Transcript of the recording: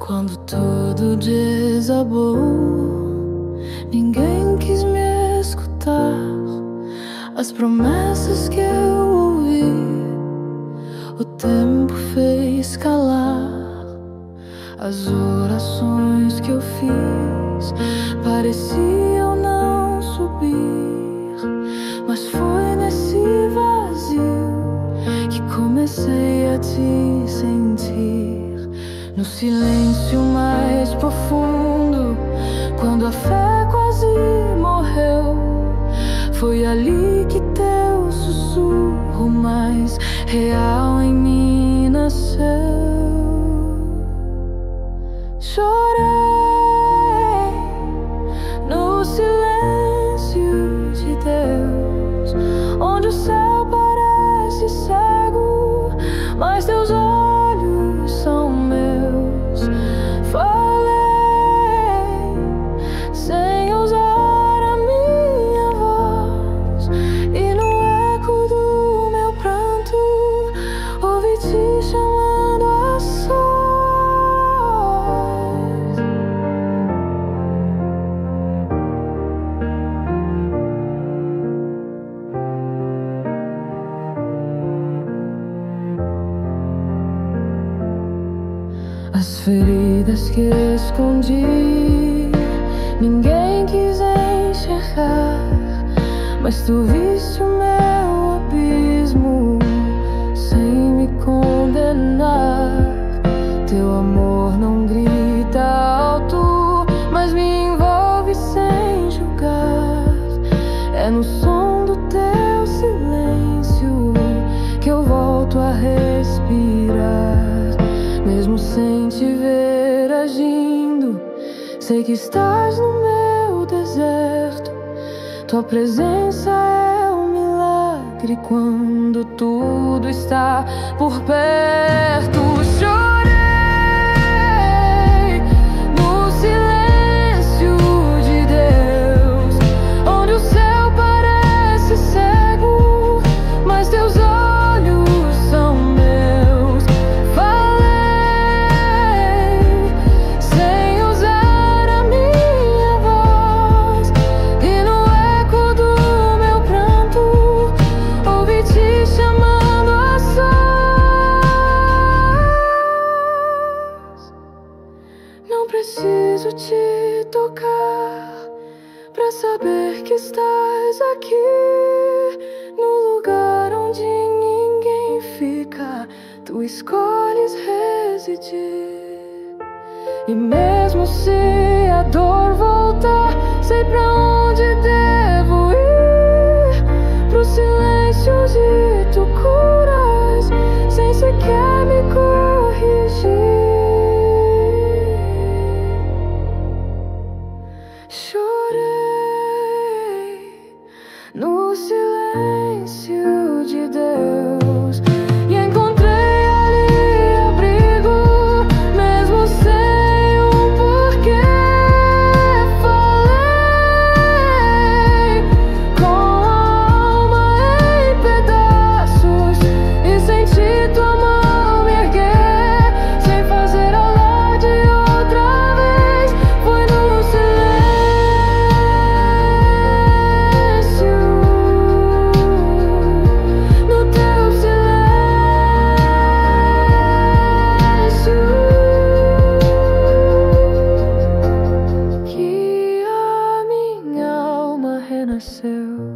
Quando tudo desabou, ninguém quis me escutar. As promessas que eu ouvi, o tempo fez calar. As orações que eu fiz pareciam não subir, mas foi nesse vazio que comecei a te sentir. No silêncio mais profundo, quando a fé quase morreu, foi ali que teu sussurro mais real em mim nasceu. Chorei no silêncio de Deus, onde o céu parece cego, mas teus olhos são meus. Falei sem usar a minha voz, e no eco do meu pranto ouvi te chamando a sós. As feridas que escondi, ninguém quis enxergar, mas tu viste o meu abismo sem me condenar. Teu amor não grita alto, mas me envolve sem julgar. É no som do teu silêncio que eu volto a respirar. Mesmo sem te ver agindo, sei que estás no meu deserto. Tua presença é um milagre quando tudo está por perto. Chorei no silêncio de Deus, onde o céu parece cego, mas teus olhos são meus. Sem usar a minha voz, e no eco do meu pranto ouvi te chamando a sós. Não preciso te tocar pra saber que estás aqui, no lugar onde ninguém fica. Tu escolhes residir. E mesmo se a dor voltar, sei pra onde devo ir. Pro silêncio de tu curas, sem sequer me corrigir. Chorei no silêncio de Deus e encontrei ali abrigo, mesmo sem um porquê. Falei com a alma em pedaços e senti tua mão me erguer, sem fazer alarde outra vez. Foi no silêncio, no teu silêncio, que a minha alma renasceu.